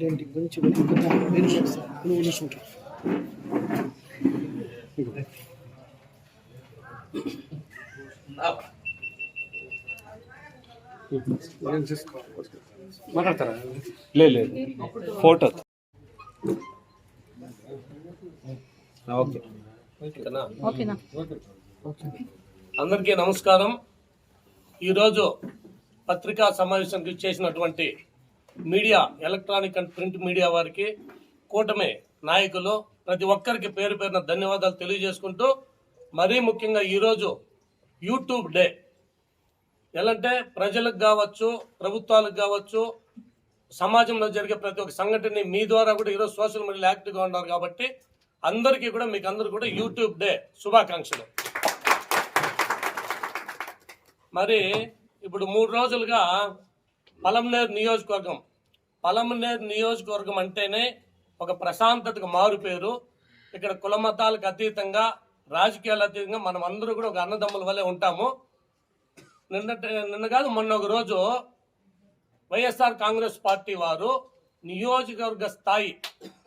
ఏంటి గురించి నువ్వు చూడు. మాట్లాడతారా? లేదు ఫోటో. ఓకేనా? అందరికీ నమస్కారం. ఈరోజు పత్రికా సమావేశానికి చేసినటువంటి media, electronic and print media వారికి, కూటమి నాయకులు ప్రతి ఒక్కరికి పేరు పేరున ధన్యవాదాలు తెలియజేసుకుంటూ, మరీ ముఖ్యంగా ఈరోజు యూట్యూబ్ డే. ఎలాంటే ప్రజలకు కావచ్చు, ప్రభుత్వాలకు కావచ్చు, సమాజంలో జరిగే ప్రతి ఒక్క సంఘటనని మీ ద్వారా కూడా ఈరోజు సోషల్ మీడియాలో యాక్టివ్గా ఉన్నారు కాబట్టి అందరికీ కూడా, మీకు అందరూ కూడా యూట్యూబ్ డే శుభాకాంక్షలు. మరి ఇప్పుడు 3 రోజులుగా పలమనేరు నియోజకవర్గం అంటేనే ఒక ప్రశాంతతకు మారు పేరు. ఇక్కడ కుల మతాలకు అతీతంగా, రాజకీయాలకు అతీతంగా మనం అందరూ కూడా ఒక అన్నదమ్ముల వల్లే ఉంటాము. నిన్న కాదు మొన్న ఒక రోజు వైఎస్ఆర్ కాంగ్రెస్ పార్టీ వారు నియోజకవర్గ స్థాయి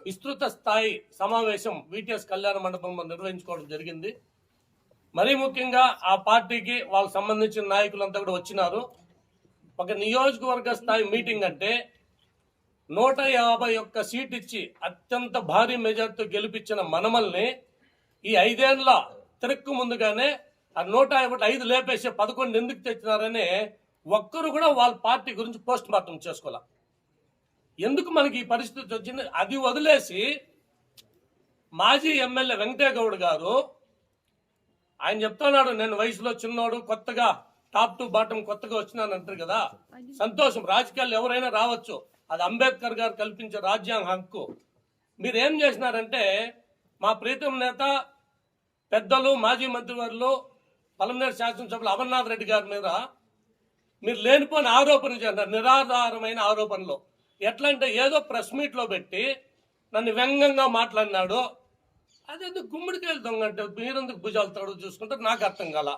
విస్తృత స్థాయి సమావేశం విటిఎస్ కళ్యాణ మండపంలో నిర్వహించుకోవడం జరిగింది. మరీ ముఖ్యంగా ఆ పార్టీకి వాళ్ళకి సంబంధించిన నాయకులంతా కూడా వచ్చినారు. ఒక నియోజకవర్గ స్థాయి మీటింగ్ అంటే 151 సీట్ ఇచ్చి అత్యంత భారీ మెజార్టీతో గెలిపించిన మనమల్ని ఈ 5 ఏళ్ల తిరక్కు ముందుగానే ఆ 155 లేపేసే 11 ఎందుకు తెచ్చినారని ఒక్కరు కూడా వాళ్ళ పార్టీ గురించి పోస్ట్ మార్టం చేసుకోవాల. ఎందుకు మనకి ఈ పరిస్థితి వచ్చింది? అది వదిలేసి మాజీ ఎమ్మెల్యే వెంకటేగౌడ్ గారు ఆయన చెప్తున్నాడు, నేను వయసులో చిన్నోడు, కొత్తగా టాప్ టు బాటం కొత్తగా వచ్చినాను అంటారు కదా. సంతోషం, రాజకీయాలు ఎవరైనా రావచ్చు, అది అంబేద్కర్ గారు కల్పించే రాజ్యాంగ హక్కు. మీరేం చేసినారంటే మా ప్రీతం నేత పెద్దలు మాజీ మంత్రివర్యులు పలమనేరు శాసనసభ్యులు అమర్నాథ్ రెడ్డి గారి మీద మీరు లేనిపోయిన ఆరోపణలు చేస్తారు, నిరాధారమైన ఆరోపణలు. ఎట్లా అంటే ఏదో ప్రెస్ మీట్లో పెట్టి నన్ను వ్యంగ్యంగా మాట్లాడినాడు. అదేందుకు గుమ్మడికాయలు దొంగ అంటే మీరెందుకు భుజాలు తడుగు చూసుకుంటారు నాకు అర్థం కాల.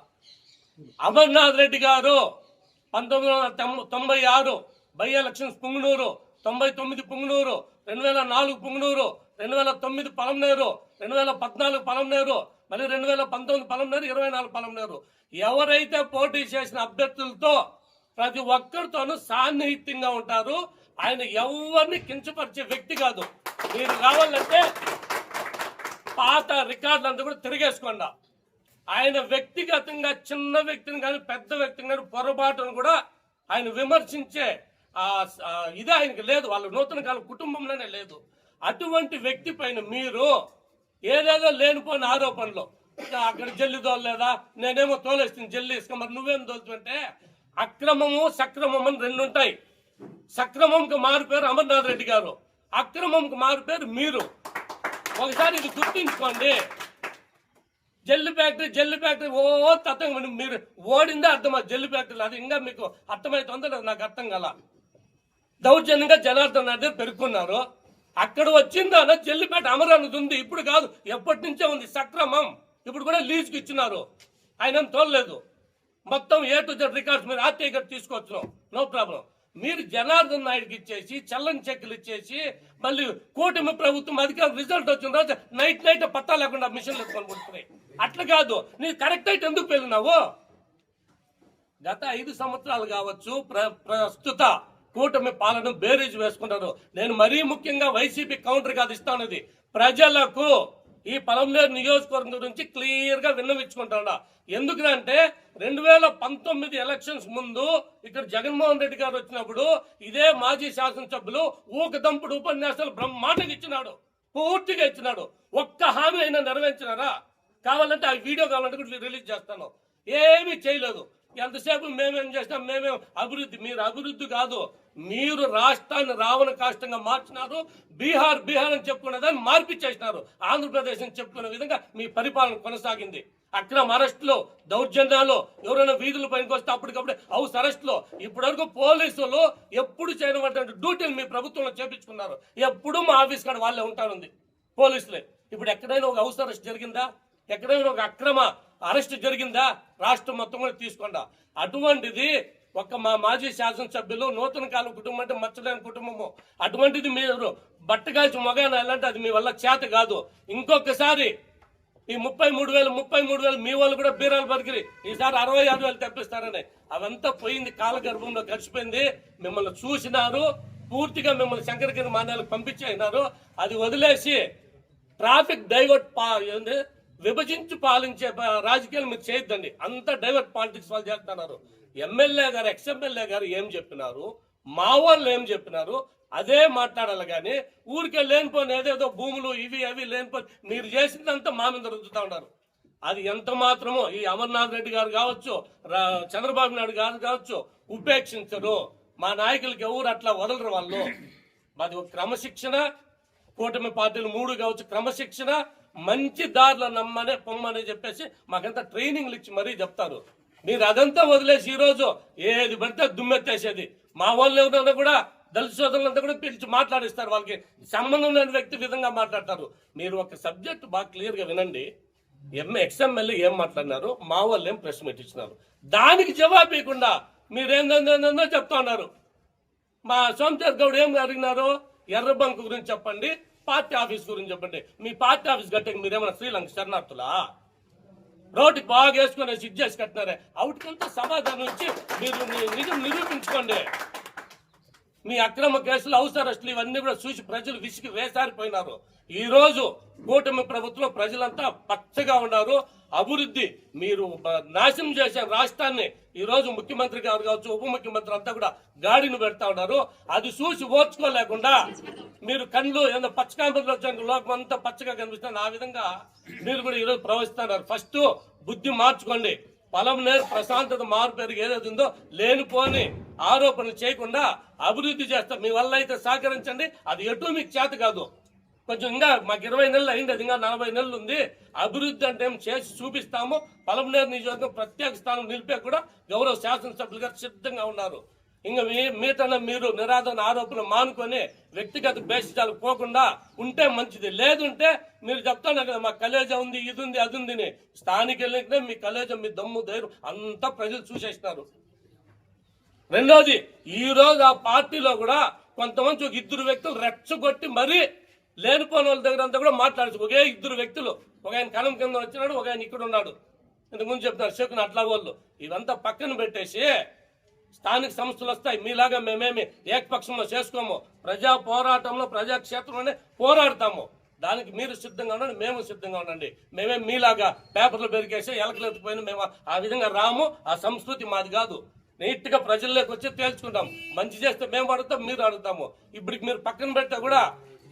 అమర్నాథ్ రెడ్డి గారు 1996 బై ఎలక్షన్స్ పుంగనూరు, 99 పుంగనూరు, 2004 పుంగనూరు, 2009 పలమనేరు, 2014 పలమనేరు, మళ్ళీ 2019 పలమనేరు, 24 పలమనేరు. ఎవరైతే పోటీ చేసిన అభ్యర్థులతో ప్రతి ఒక్కరితోనూ సాన్నిహిత్యంగా ఉంటారు. ఆయన ఎవరిని కించపరిచే వ్యక్తి కాదు. మీరు కావాలంటే పాత రికార్డులంతా కూడా తిరిగేసుకోండి. ఆయన వ్యక్తిగతంగా చిన్న వ్యక్తిని కానీ పెద్ద వ్యక్తిని కానీ పొరపాటును కూడా ఆయన విమర్శించే ఇది ఆయనకి లేదు. వాళ్ళ నూతన కాలం కుటుంబంలోనే లేదు. అటువంటి వ్యక్తి పైన మీరు ఏదేదో లేనిపోయిన ఆరోపణలు, అక్కడ జల్లి తోలేదా, నేనేమో తోలేస్తుంది జల్లి ఇసుక, మరి నువ్వేం తోలుతుంటే అక్రమము సక్రమం అని 2 ఉంటాయి. సక్రమంకి మారు పేరు అమర్నాథ్ రెడ్డి గారు, అక్రమంకి మారు పేరు మీరు. ఒకసారి ఇది గుర్తించుకోండి. జల్లి ఫ్యాక్టరీ ఓ తత్వం మీరు ఓడిందే అర్థమా జల్లి ఫ్యాక్టరీలో, అది ఇంకా మీకు అర్థమవుతుందో నాకు అర్థం కాల. దౌర్జన్యంగా జనార్దన్ రెడ్డి పెరుక్కున్నారు. అక్కడ వచ్చిందా జల్లిపేట అమరావతి ఉంది, ఇప్పుడు కాదు ఎప్పటి నుంచే ఉంది సక్రమం. ఇప్పుడు కూడా లీజుకి ఇచ్చినారు, ఆయన తోలలేదు. మొత్తం A to Z రికార్డ్స్ మీరు ఆర్టీఐ గారు తీసుకోవచ్చు, నో ప్రాబ్లం. మీరు జనార్దన్ నాయుడుకి ఇచ్చేసి చల్లని చెక్కులు ఇచ్చేసి మళ్ళీ కూటమి ప్రభుత్వం అధికారం రిజల్ట్ వచ్చిన రోజు నైట్ పత్తా లేకుండా మిషన్లు ఎత్తుకొని కొడుతున్నాయి. అట్లా కాదు, నీ కరెక్ట్ అయితే ఎందుకు పెళ్ళినావు? గత 5 సంవత్సరాలు కావచ్చు ప్రస్తుత కూటమి పాలన బేరీజ్ వేసుకుంటారు. నేను మరీ ముఖ్యంగా వైసీపీ కౌంటర్ కాదు ఇస్తానది, ప్రజలకు ఈ పలమనేరు నియోజకవర్గం గురించి క్లియర్ గా విన్నవించుకుంటాడా. ఎందుకంటే 2019 ఎలక్షన్స్ ముందు ఇక్కడ జగన్మోహన్ రెడ్డి గారు వచ్చినప్పుడు ఇదే మాజీ శాసనసభ్యులు ఊకదంపుడు ఉపన్యాసాలు బ్రహ్మాండంగా ఇచ్చినాడు, పూర్తిగా ఇచ్చినాడు. ఒక్క హామీ అయినా నెరవేర్చినారా? కావాలంటే ఆ వీడియో కావాలంటే కూడా రిలీజ్ చేస్తాను. ఏమీ చేయలేదు. ఎంతసేపు మేమేం చేస్తాం, మేమేం అభివృద్ధి. మీరు అభివృద్ధి కాదు, మీరు రాష్ట్రాన్ని రావణ కాష్టంగా మార్చినారు. బీహార్ అని చెప్పుకునేదాన్ని మార్పిచ్చేసినారు. ఆంధ్రప్రదేశ్ అని చెప్పుకునే విధంగా మీ పరిపాలన కొనసాగింది. అక్రమ అరెస్టులు, దౌర్జన్యాలు, ఎవరైనా వీధుల పైనకి వస్తే అప్పటికప్పుడే హౌస్ అరెస్టులు. ఇప్పటి వరకు పోలీసులు ఎప్పుడు చేయనటువంటి డ్యూటీలు మీ ప్రభుత్వంలో చేపించుకున్నారు. ఎప్పుడు మా ఆఫీస్ కాడ వాళ్ళే ఉంటారుంది పోలీసులే. ఇప్పుడు ఎక్కడైనా ఒక హౌస్ అరెస్ట్ జరిగిందా? ఎక్కడైనా ఒక అక్రమ అరెస్ట్ జరిగిందా? రాష్ట్రం మొత్తం కూడా తీసుకోండి. అటువంటిది ఒక్క మా మాజీ శాసనసభ్యులు నూతన కాలం కుటుంబం అంటే మచ్చలేని కుటుంబము. అటువంటిది మీరు బట్టగాల్చి మొగాన ఎలాంటి అది మీ వల్ల చేత కాదు. ఇంకొకసారి ఈ 33,000 మీ వాళ్ళు కూడా బీరాలు బతికిరి ఈసారి 66,000 తెప్పిస్తారని అవంతా పోయింది, కాలగర్భంలో గడిచిపోయింది. మిమ్మల్ని చూసినారు, పూర్తిగా మిమ్మల్ని శంకరగిరి మాన్యాలకు పంపించేసినారు. అది వదిలేసి ట్రాఫిక్ డైవర్ట్ విభజించి పాలించే రాజకీయాలు మీరు చేయొద్దండి. అంతా డైవర్ట్ పాలిటిక్స్ వాళ్ళు చేస్తున్నారు. ఎమ్మెల్యే గారు, ఎక్స్ఎమ్మెల్యే గారు ఏం చెప్పినారు, మా వాళ్ళు ఏం చెప్పినారు అదే మాట్లాడాలి. కానీ ఊరికే లేనిపోని ఏదేదో భూములు ఇవి అవి లేనిపోని మీరు చేసిందంతా మా మీద రుద్దుతా ఉన్నారు. అది ఎంత మాత్రమో ఈ అమర్నాథ్ రెడ్డి గారు కావచ్చు, చంద్రబాబు నాయుడు గారు కావచ్చు ఉపేక్షించరు. మా నాయకులకి ఎవరు అట్లా వదలరు. వాళ్ళు మాది ఒక క్రమశిక్షణ, కూటమి పార్టీలు 3 కావచ్చు, క్రమశిక్షణ, మంచి దారిలో నమ్మనే పొమ్మని చెప్పేసి మాకంతా ట్రైనింగ్లు ఇచ్చి మరీ చెప్తారు. మీరు అదంతా వదిలేసి ఈరోజు ఏది పడితే దుమ్మెత్తేసేది. మా వాళ్ళు ఎవరైనా కూడా దళిత సోదరులంతా కూడా పిలిచి మాట్లాడిస్తారు. వాళ్ళకి సంబంధం లేని వ్యక్తి విధంగా మాట్లాడతారు. మీరు ఒక సబ్జెక్ట్ బాగా క్లియర్ గా వినండి. ఎక్స్ఎమ్మెల్యే ఏం మాట్లాడినారు, మా వాళ్ళు ఏం ప్రెస్ మీట్ ఇచ్చినారు, దానికి జవాబు ఇవ్వకుండా మీరేందో చెప్తా ఉన్నారు. మా సోమశేఖర్ గౌడ్ ఏం అడిగినారు, ఎర్ర బంక్ గురించి చెప్పండి, పార్టీ ఆఫీస్ గురించి చెప్పండి. మీ పార్టీ ఆఫీస్ కట్టక మీరేమైనా శ్రీలంక శరణార్థులా? రోడ్డు బాగా వేసుకుని సిట్ చేసి కట్టినారే, అవుటికంతా సమాధానం ఇచ్చి మీరు నిజం నిరూపించుకోండి. మీ అక్రమ కేసులు, హౌస్ అరెస్టులు ఇవన్నీ కూడా చూసి ప్రజలు విసిగి వేసారిపోయినారు. ఈ రోజు కూటమి ప్రభుత్వంలో ప్రజలంతా పచ్చగా ఉన్నారు. అభివృద్ధి మీరు నాశనం చేసే రాష్ట్రాన్ని ఈ రోజు ముఖ్యమంత్రి గారు కావచ్చు, ఉప ముఖ్యమంత్రి అంతా కూడా గాడిని పెడతా ఉన్నారు. అది చూసి ఓర్చుకోలేకుండా మీరు కళ్ళు ఏదో పచ్చకాంబరిలో వచ్చాక లోకం అంతా పచ్చగా కనిపిస్తుంది. ఆ విధంగా మీరు కూడా ఈరోజు ప్రవహిస్తున్నారు. ఫస్ట్ బుద్ధి మార్చుకోండి. పొలంనేరు ప్రశాంతత మార్పు ఏదైతే ఉందో లేనిపోని ఆరోపణలు చేయకుండా అభివృద్ధి చేస్తాం. మీ వల్ల అయితే సహకరించండి. అది ఎటు మీకు చేత కాదు. కొంచెం ఇంకా మాకు 20 నెలలు అయింది, అది ఇంకా 40 నెలలు ఉంది. అభివృద్ధి అంటే ఏం చేసి చూపిస్తాము. పొలంనేరు నియోజకవర్గం ప్రత్యేక స్థానం నిలిపే కూడా గౌరవ శాసనసభ్యులు గారు సిద్ధంగా ఉన్నారు. ఇంకా మీతన మీరు నిరాధన ఆరోపణలు మానుకొని వ్యక్తిగత బేసిజాలకు పోకుండా ఉంటే మంచిది. లేదుంటే మీరు చెప్తాను కదా మా కలేజా ఉంది, ఇది ఉంది, అది ఉంది. స్థానిక ఎన్నికనే మీ కలేజా, మీ దమ్ము ధైర్యం అంతా ప్రజలు చూసేసినారు. రెండోది, ఈ రోజు ఆ పార్టీలో కూడా కొంతమంది ఒక 2 వ్యక్తులు రెచ్చగొట్టి మరీ లేనిపోని వాళ్ళ దగ్గర అంతా కూడా మాట్లాడచ్చు. ఒకే 2 వ్యక్తులు, ఒక ఆయన కణం కింద వచ్చినాడు, ఒక ఆయన ఇక్కడ ఉన్నాడు. ఇంతకుముందు చెప్తారు శకుని అట్లా వాళ్ళు. ఇవంతా పక్కన పెట్టేసి స్థానిక సంస్థలు వస్తాయి. మీలాగా మేమేమి ఏకపక్షంలో చేసుకోము. ప్రజా పోరాటంలో ప్రజాక్షేత్రంలోనే పోరాడతాము. దానికి మీరు సిద్ధంగా ఉండండి, మేము సిద్ధంగా ఉండండి. మేమేం మీలాగా పేపర్లు పెరిగేసి ఎలకలెత్తిపోయినా మేము ఆ విధంగా రాము. ఆ సంస్కృతి మాది కాదు. నీట్ గా ప్రజల్లోకి వచ్చి తేల్చుకుంటాం. మంచి చేస్తే మేము అడుగుతాం, మీరు అడుగుతాము. ఇప్పటికి మీరు పక్కన పెడితే కూడా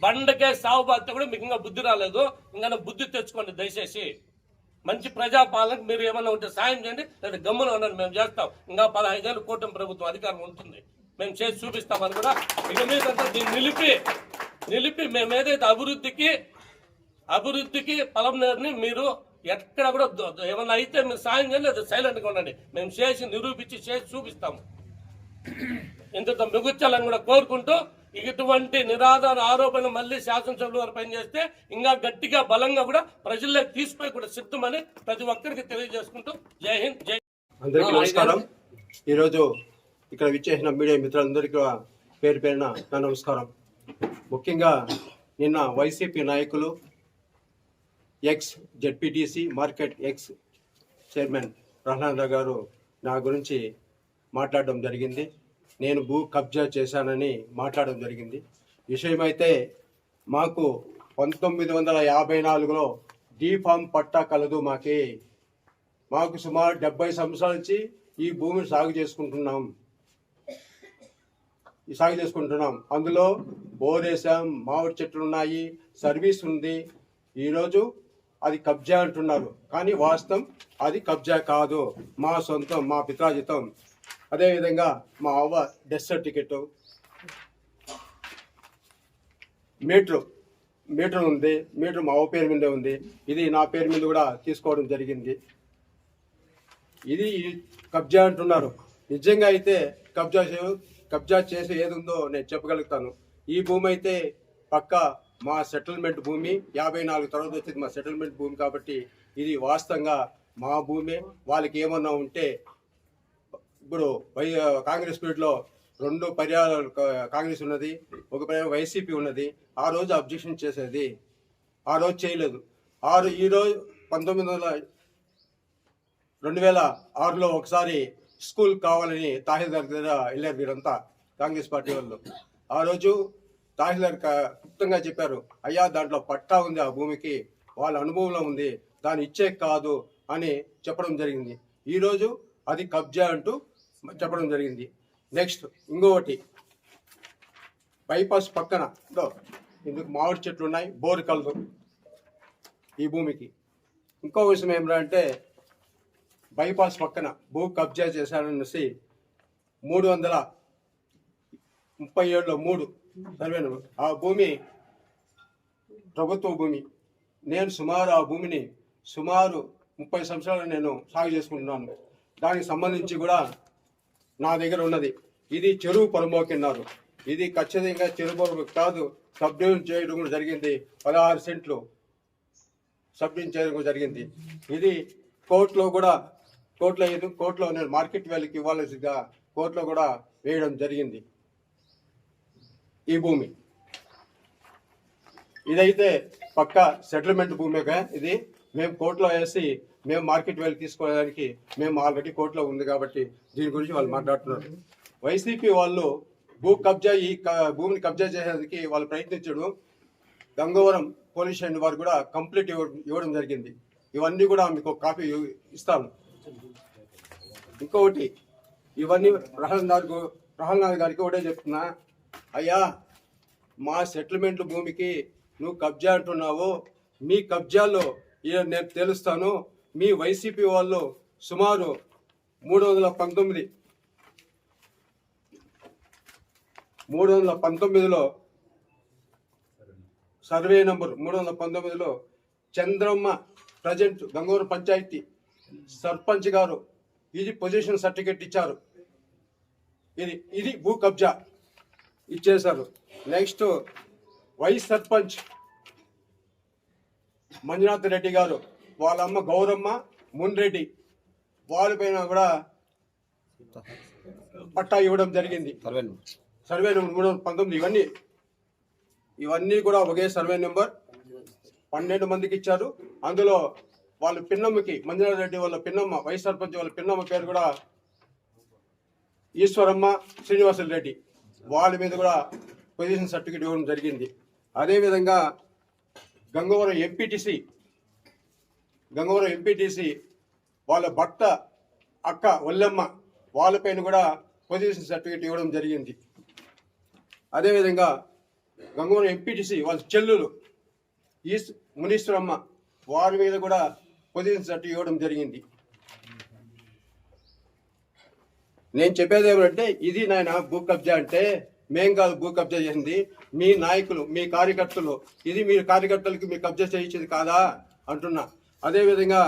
బండకే సాగు బాధ్యత కూడా మీకు ఇంకా బుద్ధి రాలేదు. ఇంకా బుద్ధి తెచ్చుకోండి దయచేసి. మంచి ప్రజాపాలనకు మీరు ఏమన్నా ఉంటే సాయం చేయండి, లేదా గమ్మున ఉండండి, మేము చేస్తాం. ఇంకా 15 ఏళ్ళు కూటమి ప్రభుత్వం అధికారం ఉంటుంది, మేము చేసి చూపిస్తామని కూడా. ఇక మీదంతా దీన్ని నిలిపి మేము ఏదైతే అభివృద్ధికి పొలంనేరుని మీరు ఎక్కడ కూడా ఏమన్నా అయితే మీరు సాయం చేయండి, లేదా సైలెంట్ గా ఉండండి. మేము చేసి నిరూపించి చేసి చూపిస్తాము. ఇంత మిగుచ్చాలని కూడా కోరుకుంటూ, ఇటువంటి నిరాధార ఆరోపణలు మళ్ళీ శాసనసభ్యుల వారు పనిచేస్తే ఇంకా గట్టిగా బలంగా కూడా ప్రజల్లోకి తీసుకుపోయి కూడా సిద్ధమని ప్రతి ఒక్కరికి తెలియజేసుకుంటూ జై హింద్, జై. అందరికీ నమస్కారం. ఈరోజు ఇక్కడ విచ్చేసిన మీడియా మిత్రులందరికీ పేరు పేరున నా నమస్కారం. ముఖ్యంగా నిన్న వైసీపీ నాయకులు ex ZPTC market ex chairman Prahlad గారు నా గురించి మాట్లాడడం జరిగింది. నేను భూ కబ్జా చేశానని మాట్లాడడం జరిగింది. విషయమైతే మాకు 1954లో డీఫామ్ పట్టా కలదు. మాకు సుమారు 70 సంవత్సరాల నుంచి ఈ భూమిని సాగు చేసుకుంటున్నాం. అందులో బోరేసాం, మామిడి చెట్లు ఉన్నాయి, సర్వీస్ ఉంది. ఈరోజు అది కబ్జా అంటున్నారు, కానీ వాస్తవం అది కబ్జా కాదు, మా సొంతం, మా పిత్రాజితం. అదేవిధంగా మా అవ్వ డెత్ సర్టిఫికెట్, మీటర్ ఉంది. మీటర్ మా అవ్వ పేరు మీదే ఉంది. ఇది నా పేరు మీద కూడా తీసుకోవడం జరిగింది. ఇది కబ్జా అంటున్నారు. నిజంగా అయితే కబ్జా చేసి ఏది ఉందో నేను చెప్పగలుగుతాను. ఈ భూమి అయితే పక్క మా సెటిల్మెంట్ భూమి, 54 తర్వాత వచ్చేది మా సెటిల్మెంట్ భూమి. కాబట్టి ఇది వాస్తవంగా మా భూమి. వాళ్ళకి ఏమన్నా ఉంటే ఇప్పుడు కాంగ్రెస్ పీరియడ్లో 2 పర్యాయాలు కాంగ్రెస్ ఉన్నది, ఒక పర్యాయం వైసీపీ ఉన్నది. ఆ రోజు అబ్జెక్షన్ చేసేది, ఆ రోజు చేయలేదు. ఈరోజు 2006లో ఒకసారి స్కూల్ కావాలని తహసీల్దార్ దగ్గర వెళ్ళారు వీరంతా కాంగ్రెస్ పార్టీ వాళ్ళు. ఆ రోజు తహసీల్దార్ క్లుప్తంగా చెప్పారు, అయ్యా దాంట్లో పట్టా ఉంది, ఆ భూమికి వాళ్ళ అనుభవంలో ఉంది, దాన్ని ఇచ్చే కాదు అని చెప్పడం జరిగింది. ఈరోజు అది కబ్జా అంటూ చెప్పడం జరిగింది. నెక్స్ట్ ఇంకొకటి, బైపాస్ పక్కన ఇందుకు మామిడి చెట్లు ఉన్నాయి, బోరు కలదు ఈ భూమికి. ఇంకో విషయం ఏమిటంటే బైపాస్ పక్కన భూ కబ్జా చేశారనేసి 337లో 3 సర్వే నెంబర్. ఆ భూమి ప్రభుత్వ భూమి. నేను ఆ భూమిని సుమారు 30 సంవత్సరాలు నేను సాగు చేసుకుంటున్నాను. దానికి సంబంధించి కూడా నా దగ్గర ఉన్నది. ఇది చెరువు పొరమోకిన్నారు. ఇది ఖచ్చితంగా చెరువు పొరమోకి కాదు, సబ్ డివిజన్ చేయడం కూడా జరిగింది. 16 సెంట్లు సబ్ డివిజన్ చేయడం కూడా జరిగింది. ఇది కోర్టులో నేను మార్కెట్ వాల్యూకి ఇవ్వాల్సిగా కోర్టులో కూడా వేయడం జరిగింది. ఈ భూమి ఇదైతే పక్క సెటిల్మెంట్ భూమిగా ఇది మేము కోర్టులో వేసి మేము మార్కెట్ వాల్యూ తీసుకోవడానికి మేము ఆల్రెడీ కోర్టులో ఉంది కాబట్టి దీని గురించి వాళ్ళు మాట్లాడుతున్నారు. వైసీపీ వాళ్ళు భూమిని కబ్జా చేసేందుకు వాళ్ళు ప్రయత్నించడం, గంగవరం పోలీస్ స్టేషన్ వారు కూడా కంప్లీట్ ఇవ్వడం జరిగింది. ఇవన్నీ కూడా మీకు ఒక కాపీ ఇస్తాను. ఇంకొకటి, ఇవన్నీ ప్రహ్లాద్ గారికి ఒకటే చెప్తున్నా, అయ్యా మా సెటిల్మెంట్ భూమికి నువ్వు కబ్జా అంటున్నావు, మీ కబ్జాలో నేను తెలుస్తాను. మీ వైసీపీ వాళ్ళు సుమారు 319లో సర్వే నంబర్ 319లో చంద్రమ్మ ప్రజెంట్ గంగవరం పంచాయతీ సర్పంచ్ గారు ఇది పొజిషన్ సర్టిఫికేట్ ఇచ్చారు. ఇది భూ కబ్జా ఇచ్చేశారు. నెక్స్ట్ వైస్ సర్పంచ్ మంజునాథ్ రెడ్డి గారు, వాళ్ళ అమ్మ గౌరమ్మ మున్రెడ్డి, వాళ్ళపైన కూడా పట్టా ఇవ్వడం జరిగింది. Survey number 319. ఇవన్నీ కూడా ఒకే సర్వే నెంబర్ 12 మందికి ఇచ్చారు. అందులో వాళ్ళ పిన్నమ్మకి, మంజునాథ్ రెడ్డి వాళ్ళ పిన్నమ్మ, వైస్ సర్పంచ్ వాళ్ళ పిన్నమ్మ పేరు కూడా ఈశ్వరమ్మ శ్రీనివాసులు రెడ్డి, వాళ్ళ మీద కూడా పొజిషన్ సర్టిఫికేట్ ఇవ్వడం జరిగింది. అదేవిధంగా గంగవరం ఎంపీటీసీ వాళ్ళ భర్త అక్క వల్లమ్మ, వాళ్ళపైన కూడా పొజిషన్ సర్టిఫికేట్ ఇవ్వడం జరిగింది. అదేవిధంగా గంగవరం ఎంపీటీసీ వాళ్ళ చెల్లెలు మునీశ్వరమ్మ, వారి మీద కూడా పొజిషన్ సర్టిఫికేట్ ఇవ్వడం జరిగింది. నేను చెప్పేది ఏమంటే, ఇది నాయన భూ కబ్జా అంటే మేం కాదు భూ కబ్జా చేసింది, మీ నాయకులు, మీ కార్యకర్తలు, ఇది మీ కార్యకర్తలకి మీ కబ్జా చేయించేది కాదా అంటున్నా. అదేవిధంగా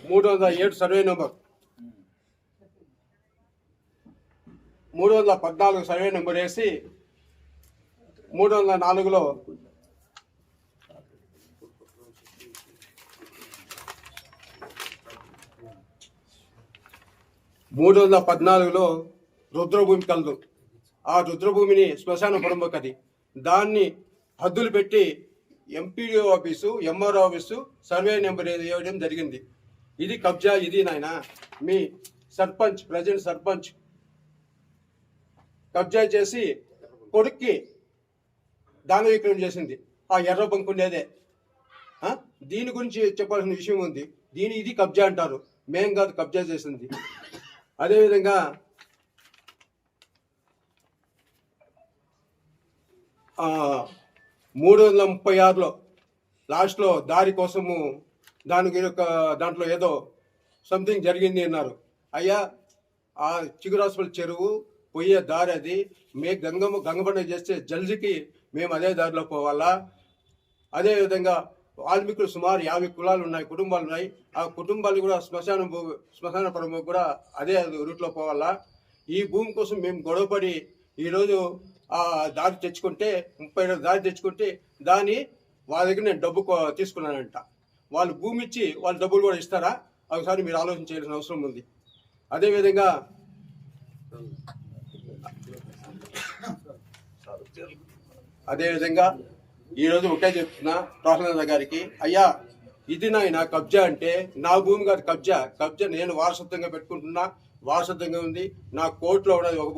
307 సర్వే నెంబర్ 314 సర్వే నెంబర్ వేసి 304లో రుద్రభూమి కలదు. ఆ రుద్రభూమిని శ్మశాన పొరంబకది, దాన్ని హద్దులు పెట్టి MPDO office, MRO office survey number వేయడం జరిగింది. ఇది కబ్జా. ఇది నాయన మీ సర్పంచ్, ప్రజెంట్ సర్పంచ్ కబ్జా చేసి కొడుక్కి దాన విక్రయం చేసింది. ఆ ఎర్ర బంకుండేదే. దీని గురించి చెప్పాల్సిన విషయం ఉంది. ఇది కబ్జా అంటారు, మేం కాదు కబ్జా చేసింది. అదేవిధంగా 336లో లాస్ట్లో దారి కోసము దాంట్లో ఏదో సంథింగ్ జరిగింది అన్నారు. అయ్యా ఆ చిగురాసుపల్లి చెరువు పోయే దారి అది, గంగబండ చేస్తే జల్దికి మేము అదే దారిలో పోవాలా. అదేవిధంగా వాల్మీకులు సుమారు 50 కులాలు ఉన్నాయి, కుటుంబాలు ఉన్నాయి. ఆ కుటుంబాలు కూడా శ్మశాన పొరము కూడా అదే రూట్లో పోవాలా. ఈ భూమి కోసం మేము గొడవపడి ఈరోజు ఆ దారి తెచ్చుకుంటే 30 దారి తెచ్చుకుంటే దాన్ని వాళ్ళ దగ్గర నేను డబ్బు తీసుకున్నానంట. వాళ్ళు భూమి ఇచ్చి వాళ్ళు డబ్బులు కూడా ఇస్తారా? ఒకసారి మీరు ఆలోచన చేయాల్సిన అవసరం ఉంది. అదేవిధంగా అదేవిధంగా ఈరోజు ఒకే చెప్తున్నా ప్రహ్లాద గారికి, అయ్యా ఇది నా కబ్జా అంటే నా భూమి కాదు కబ్జా నేను వారసత్వంగా పెట్టుకుంటున్నా, వారసత్వంగా ఉంది. నా కోర్టులో ఉన్నది ఒక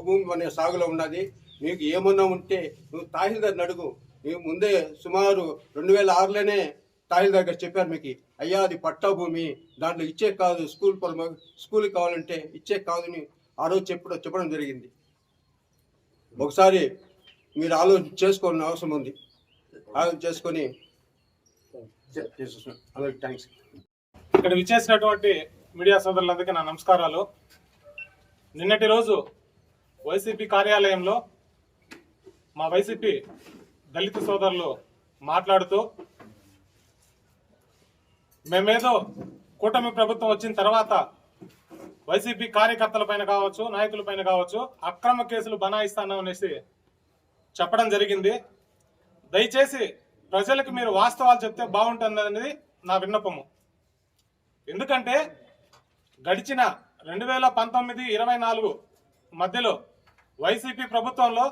భూమి మన సాగులో ఉన్నది. నీకు ఏమన్నా ఉంటే నువ్వు తహసీల్దార్ని అడుగు. ನೀವು ముందే సుమారు 2006లోనే తహసీల్దార్ గారు చెప్పారు మీకు, అయ్యా అది పట్టా భూమి, దాంట్లో ఇచ్చే కాదు, స్కూల్కి కావాలంటే ఇచ్చే కాదని ఆ రోజు చెప్పడం జరిగింది. ఒకసారి మీరు ఆలోచన చేసుకోవాలని అవసరం ఉంది. ఆలోచన చేసుకొని అందరికి థ్యాంక్స్. ఇక్కడ విచ్చేసినటువంటి మీడియా సోదరులందరికీ నా నమస్కారాలు. నిన్నటి రోజు వైసీపీ కార్యాలయంలో మా వైసీపీ దళిత సోదరులు మాట్లాడుతూ, మేమేదో కూటమి ప్రభుత్వం వచ్చిన తర్వాత వైసీపీ కార్యకర్తల పైన కావచ్చు, నాయకుల పైన కావచ్చు అక్రమ కేసులు బనాయిస్తాను అనేసి చెప్పడం జరిగింది. దయచేసి ప్రజలకు మీరు వాస్తవాలు చెప్తే బాగుంటుంది అనేది నా విన్నపము. ఎందుకంటే గడిచిన 2019-24 మధ్యలో వైసీపీ ప్రభుత్వంలో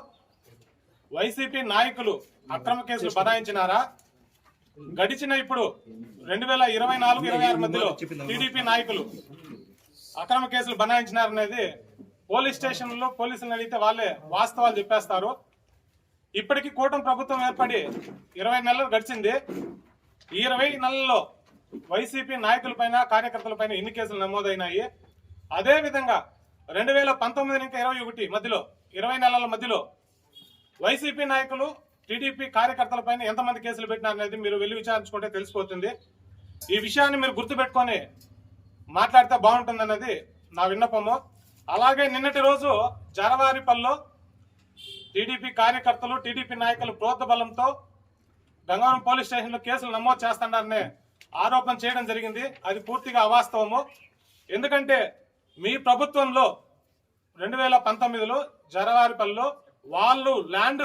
వైసీపీ నాయకులు అక్రమ కేసులు బనాయించినారా? గడిచిన ఇప్పుడు 2024-26 మధ్యలో టీడీపీ నాయకులు అక్రమ కేసులు బనాయించినారనేది పోలీస్ స్టేషన్లో పోలీసులను అడిగితే వాళ్ళే వాస్తవాలు చెప్పేస్తారు. ఇప్పటికీ కూటమి ప్రభుత్వం ఏర్పడి 20 నెలలు గడిచింది. ఈ 20 నెలల్లో వైసీపీ నాయకులపైన కార్యకర్తలపైన ఎన్ని కేసులు నమోదైనాయి? అదేవిధంగా 2019-21 మధ్యలో 20 నెలల మధ్యలో వైసీపీ నాయకులు టీడీపీ కార్యకర్తలపైన ఎంతమంది కేసులు పెట్టినారనేది మీరు వెళ్ళి విచారించుకుంటే తెలిసిపోతుంది. ఈ విషయాన్ని మీరు గుర్తుపెట్టుకొని మాట్లాడితే బాగుంటుందన్నది నా విన్నపము. అలాగే నిన్నటి రోజు జరవారిపల్లిలో టీడీపీ కార్యకర్తలు టీడీపీ నాయకులు ప్రోత్బలంతో గంగవరం పోలీస్ స్టేషన్లో కేసులు నమోదు చేస్తున్నారనే ఆరోపణ చేయడం జరిగింది. అది పూర్తిగా అవాస్తవము. ఎందుకంటే మీ ప్రభుత్వంలో 2019లో జరవారిపల్లిలో వాళ్ళ ల్యాండ్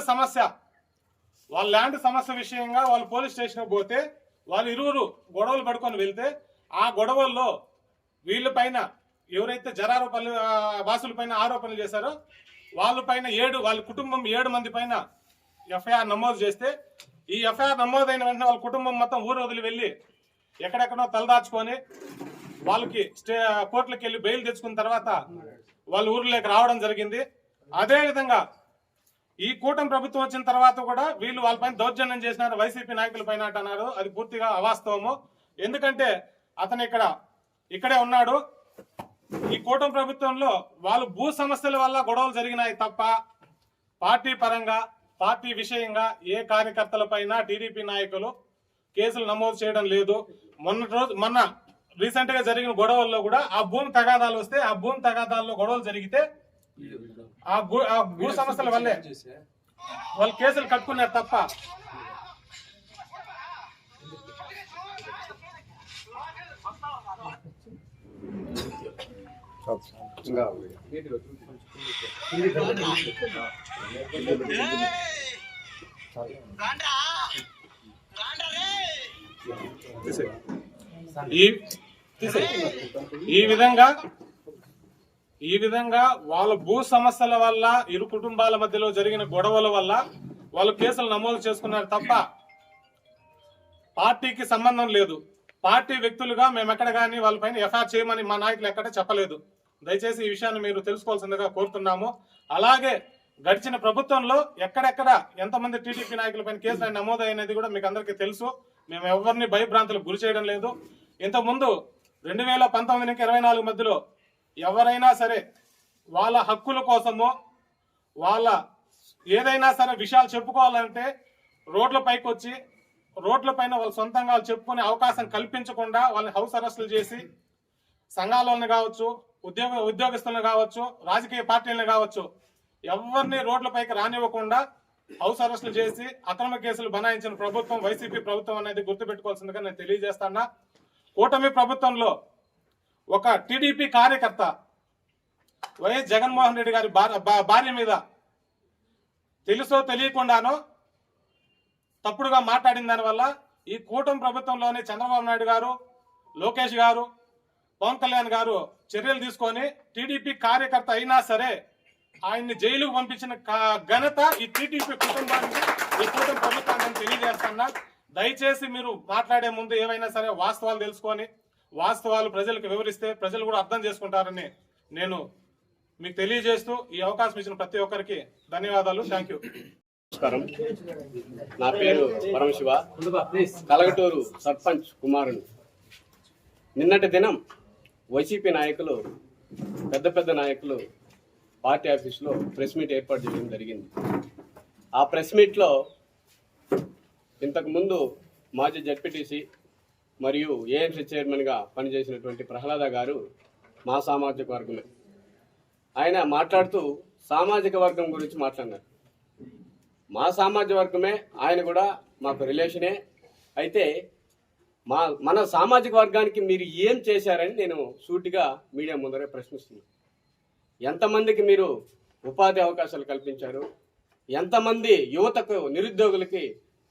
సమస్య విషయంగా వాళ్ళు పోలీస్ స్టేషన్కి పోతే వాళ్ళు ఇరువురు గొడవలు పడుకొని వెళ్తే ఆ గొడవల్లో వీళ్ళపైన ఎవరైతే జరారుపల్లి వాసులపైన ఆరోపణలు చేశారో వాళ్ళ కుటుంబం 7 మంది పైన ఎఫ్ఐఆర్ నమోదు చేస్తే, ఈ ఎఫ్ఐఆర్ నమోదైన వెంటనే వాళ్ళ కుటుంబం మొత్తం ఊరు వదిలి వెళ్ళి ఎక్కడెక్కడో తలదాచుకొని వాళ్ళకి కోర్టులకు వెళ్ళి బెయిల్ తెచ్చుకున్న తర్వాత వాళ్ళ ఊర్లోకి రావడం జరిగింది. అదేవిధంగా ఈ కూటమి ప్రభుత్వం వచ్చిన తర్వాత కూడా వీళ్ళు వాళ్ళపైన దౌర్జన్యం చేసినారు వైసీపీ నాయకుల పైన అంటున్నారు. అది పూర్తిగా అవాస్తవము. ఎందుకంటే అతను ఇక్కడే ఉన్నాడు. ఈ కూటమి ప్రభుత్వంలో వాళ్ళు భూ సమస్యల వల్ల గొడవలు జరిగినాయి తప్ప పార్టీ పరంగా పార్టీ విషయంగా ఏ కార్యకర్తల పైన టీడీపీ నాయకులు కేసులు నమోదు చేయడం లేదు. మొన్న రీసెంట్ గా జరిగిన గొడవల్లో కూడా ఆ భూమి తగాదాలు వస్తే ఆ భూమి తగాదాల్లో గొడవలు జరిగితే ఆ భూ సమస్యల వల్లే వాళ్ళు కేసులు కట్టుకున్నారు తప్ప ఈ విధంగా వాళ్ళ భూ సమస్యల వల్ల ఇరు కుటుంబాల మధ్యలో జరిగిన గొడవల వల్ల వాళ్ళు కేసులు నమోదు చేసుకున్నారు తప్ప పార్టీకి సంబంధం లేదు. పార్టీ వ్యక్తులుగా మేము ఎక్కడ కానీ వాళ్ళపైన ఎఫ్ఐఆర్ చేయమని మా నాయకులు ఎక్కడ చెప్పలేదు. దయచేసి ఈ విషయాన్ని మీరు తెలుసుకోవాల్సిందిగా కోరుతున్నాము. అలాగే గడిచిన ప్రభుత్వంలో ఎక్కడెక్కడ ఎంతమంది టీడీపీ నాయకులపైన కేసులు నమోదైనది కూడా మీకు అందరికీ తెలుసు. మేము ఎవరిని భయభ్రాంతులకు గురి చేయడం లేదు. ఇంతకుముందు 2019-24 మధ్యలో ఎవరైనా సరే వాళ్ళ హక్కుల కోసమో వాళ్ళ ఏదైనా సరే విషయాలు చెప్పుకోవాలంటే రోడ్లపైకి వచ్చి రోడ్లపైన వాళ్ళ సొంతంగా చెప్పుకునే అవకాశం కల్పించకుండా వాళ్ళని హౌస్ అరెస్టులు చేసి సంఘాలను కావచ్చు, ఉద్యోగస్తులను కావచ్చు, రాజకీయ పార్టీలను కావచ్చు, ఎవరిని రోడ్లపైకి రానివ్వకుండా హౌస్ అరెస్టులు చేసి అక్రమ కేసులు బనాయించిన ప్రభుత్వం వైసీపీ ప్రభుత్వం అనేది గుర్తుపెట్టుకోవాల్సిందిగా నేను తెలియజేస్తాను. కూటమి ప్రభుత్వంలో ఒక టీడీపీ కార్యకర్త వైఎస్ జగన్మోహన్ రెడ్డి గారి భార్య మీద తెలుసో తెలియకుండానో తప్పుడుగా మాట్లాడిన దానివల్ల ఈ కూటమి ప్రభుత్వంలోనే చంద్రబాబు నాయుడు గారు, లోకేష్ గారు, పవన్ కళ్యాణ్ గారు చర్యలు తీసుకొని టీడీపీ కార్యకర్త అయినా సరే ఆయన్ని జైలుకు పంపించిన ఘనత ఈ టీడీపీ కుటుంబానికి, ఈ కుటుంబ ప్రభుత్వానికి తెలియజేస్తున్నా. దయచేసి మీరు మాట్లాడే ముందు ఏవైనా సరే వాస్తవాలు తెలుసుకొని వాస్తవాలు ప్రజలకు వివరిస్తే ప్రజలు కూడా అర్థం చేసుకుంటారని నేను మీకు తెలియజేస్తూ ఈ అవకాశం ఇచ్చిన ప్రతి ఒక్కరికి ధన్యవాదాలు. Thank you. నమస్కారం. నా పేరు పరమశివ, కలగటూరు సర్పంచ్ కుమారుని. నిన్నటి దినం వైసీపీ నాయకులు, పెద్ద పెద్ద నాయకులు పార్టీ ఆఫీసులో ప్రెస్ మీట్ ఏర్పాటు చేయడం జరిగింది. ఆ ప్రెస్ మీట్లో ఇంతకుముందు మాజీ జడ్పీటీసీ మరియు ఏఎంసీ చైర్మన్గా పనిచేసినటువంటి ప్రహ్లాద గారు మా సామాజిక వర్గమే. ఆయన మాట్లాడుతూ సామాజిక వర్గం గురించి మాట్లాడినారు. మా సామాజిక వర్గమే, ఆయన కూడా మాకు రిలేషనే. అయితే మన సామాజిక వర్గానికి మీరు ఏం చేశారని నేను సూటిగా మీడియా ముందరే ప్రశ్నిస్తున్నాను. ఎంతమందికి మీరు ఉపాధి అవకాశాలు కల్పించారు? ఎంతమంది యువతకు, నిరుద్యోగులకి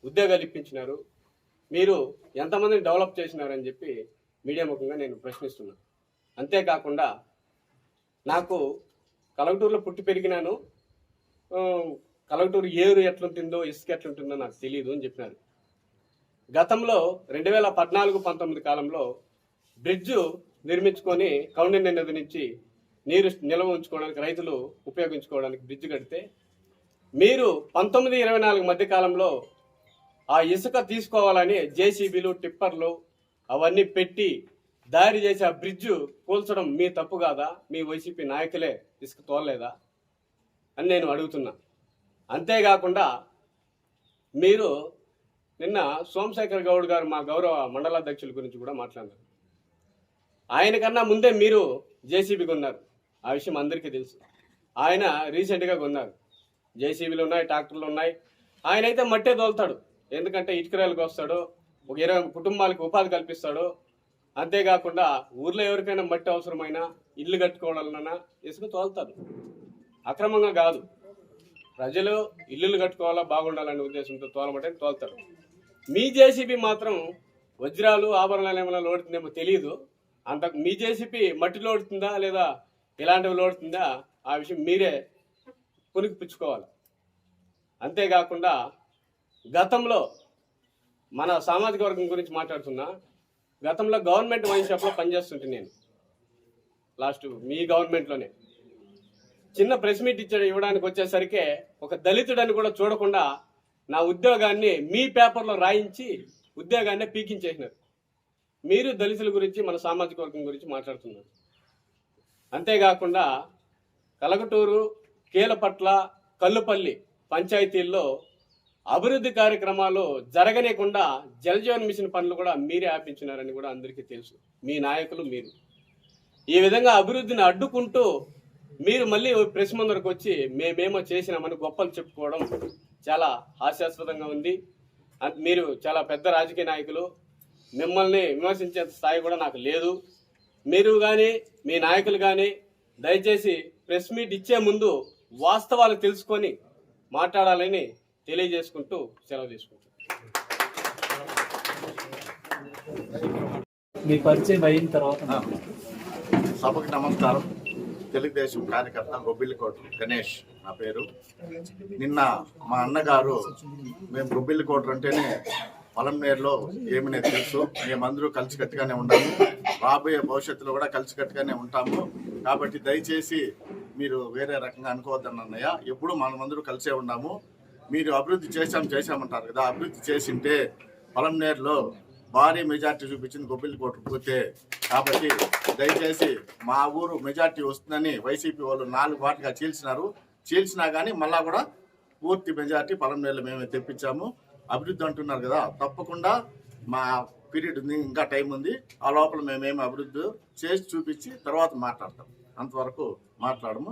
ఉద్యోగాలు ఇప్పించినారు? మీరు ఎంతమందిని డెవలప్ చేసినారని చెప్పి మీడియా ముఖంగా నేను ప్రశ్నిస్తున్నాను. అంతేకాకుండా నాకు కలగటూరులో పుట్టి పెరిగినాను, కలగటూరు ఏరు ఎట్లుంటుందో ఇసుక ఎట్లుంటుందో నాకు తెలియదు అని చెప్పినారు. గతంలో 2014-19 కాలంలో బ్రిడ్జు నిర్మించుకొని కౌండిన్య నది నుంచి నీరు నిల్వ ఉంచుకోవడానికి, రైతులు ఉపయోగించుకోవడానికి బ్రిడ్జ్ కడితే, మీరు 19-24 మధ్య కాలంలో ఆ ఇసుక తీసుకోవాలని జేసీబీలు, టిప్పర్లు అవన్నీ పెట్టి దారి చేసి ఆ బ్రిడ్జు కూల్చడం మీ తప్పు కాదా? మీ వైసీపీ నాయకులే ఇసుక తోలలేదా అని నేను అడుగుతున్నా. అంతేకాకుండా మీరు నిన్న సోమశేఖర్ గౌడ్ గారు, మా గౌరవ మండలాధ్యక్షుల గురించి కూడా మాట్లాడారు. ఆయన కన్నా ముందే మీరు జేసీబీ కొన్నారు, ఆ విషయం అందరికీ తెలుసు. ఆయన రీసెంట్గా కొన్నారు. జేసీబీలు ఉన్నాయి, ట్రాక్టర్లు ఉన్నాయి. ఆయన అయితే మట్టే తోలుతాడు, ఎందుకంటే ఇటుకరాయలకు వస్తాడు, ఒక 20 కుటుంబాలకు ఉపాధి కల్పిస్తాడు. అంతేకాకుండా ఊర్లో ఎవరికైనా మట్టి అవసరమైనా, ఇల్లు కట్టుకోవాలన్నా ఇసుక తోలుతాడు. అక్రమంగా కాదు, ప్రజలు ఇల్లులు కట్టుకోవాలా, బాగుండాలనే ఉద్దేశంతో తోలమంటే తోలుతారు. మీ జేసీబీ మాత్రం వజ్రాలు, ఆభరణాలు ఏమైనా లోడుతుందేమో తెలియదు. మీ జేసీబీ మట్టి లోడుతుందా లేదా ఇలాంటివి లోడుతుందా, ఆ విషయం మీరే పుచ్చుకోవాలి. అంతేకాకుండా గతంలో మన సామాజిక వర్గం గురించి మాట్లాడుతున్నా. గతంలో గవర్నమెంట్ వైన్ షాప్లో పనిచేస్తుంటే నేను, లాస్ట్ మీ గవర్నమెంట్లోనే చిన్న ప్రెస్ మీట్ ఇవ్వడానికి వచ్చేసరికి ఒక దళితుడని కూడా చూడకుండా నా ఉద్యోగాన్ని మీ పేపర్లో రాయించి ఉద్యోగాన్ని పీకించేసినారు. మీరు దళితుల గురించి, మన సామాజిక వర్గం గురించి మాట్లాడుతున్నారు. అంతేకాకుండా కలగటూరు, కీలపట్ల, కల్లుపల్లి పంచాయతీల్లో అభివృద్ధి కార్యక్రమాలు జరగనేకుండా జలజీవన్ మిషన్ పనులు కూడా మీరే ఆపించినారని కూడా అందరికీ తెలుసు. మీ నాయకులు మీరు ఈ విధంగా అభివృద్ధిని అడ్డుకుంటూ మీరు మళ్ళీ ప్రెస్ ముందరకు వచ్చి మేమేమో చేసినామని గొప్పలు చెప్పుకోవడం చాలా హాస్యాస్పదంగా ఉంది. మీరు చాలా పెద్ద రాజకీయ నాయకులు, మిమ్మల్ని విమర్శించే స్థాయి కూడా నాకు లేదు. మీరు కానీ మీ నాయకులు కానీ దయచేసి ప్రెస్ మీట్ ఇచ్చే ముందు వాస్తవాలు తెలుసుకొని మాట్లాడాలని తెలియజేసుకుంటూ సెలవు తీసుకుంటాం. మీ పరిచయం అయిన తర్వాత సభకు నమస్కారం. తెలుగుదేశం కార్యకర్త గొబ్బిలికోట గణేష్ నా పేరు. నిన్న మా అన్నగారు, మేము గొబ్బిలికోట అంటేనే పొలంనేరులో ఏమనే తెలుసు, మేమందరూ కలిసికట్టుగానే ఉంటాము, రాబోయే భవిష్యత్తులో కూడా కలిసికట్టుగానే ఉంటాము. కాబట్టి దయచేసి మీరు వేరే రకంగా అనుకోవద్దని అన్నయ్య, ఎప్పుడు మనమందరూ కలిసే ఉన్నాము. మీరు అభివృద్ధి చేశామంటారు కదా, అభివృద్ధి చేసింటే పొలంనేరులో భారీ మెజార్టీ చూపించింది గొబ్బిలికోట పోతే. కాబట్టి దయచేసి మా ఊరు మెజార్టీ వస్తుందని వైసీపీ వాళ్ళు 4 వాటిగా చీల్చినా కానీ మళ్ళా కూడా పూర్తి మెజార్టీ పొలంనేరులో మేమే తెప్పించాము. అభివృద్ధి అంటున్నారు కదా, తప్పకుండా మా పీరియడ్ ఉంది, ఇంకా టైం ఉంది. ఆ లోపల మేమేమి అభివృద్ధి చేసి చూపించి తర్వాత మాట్లాడతాం, అంతవరకు మాట్లాడము.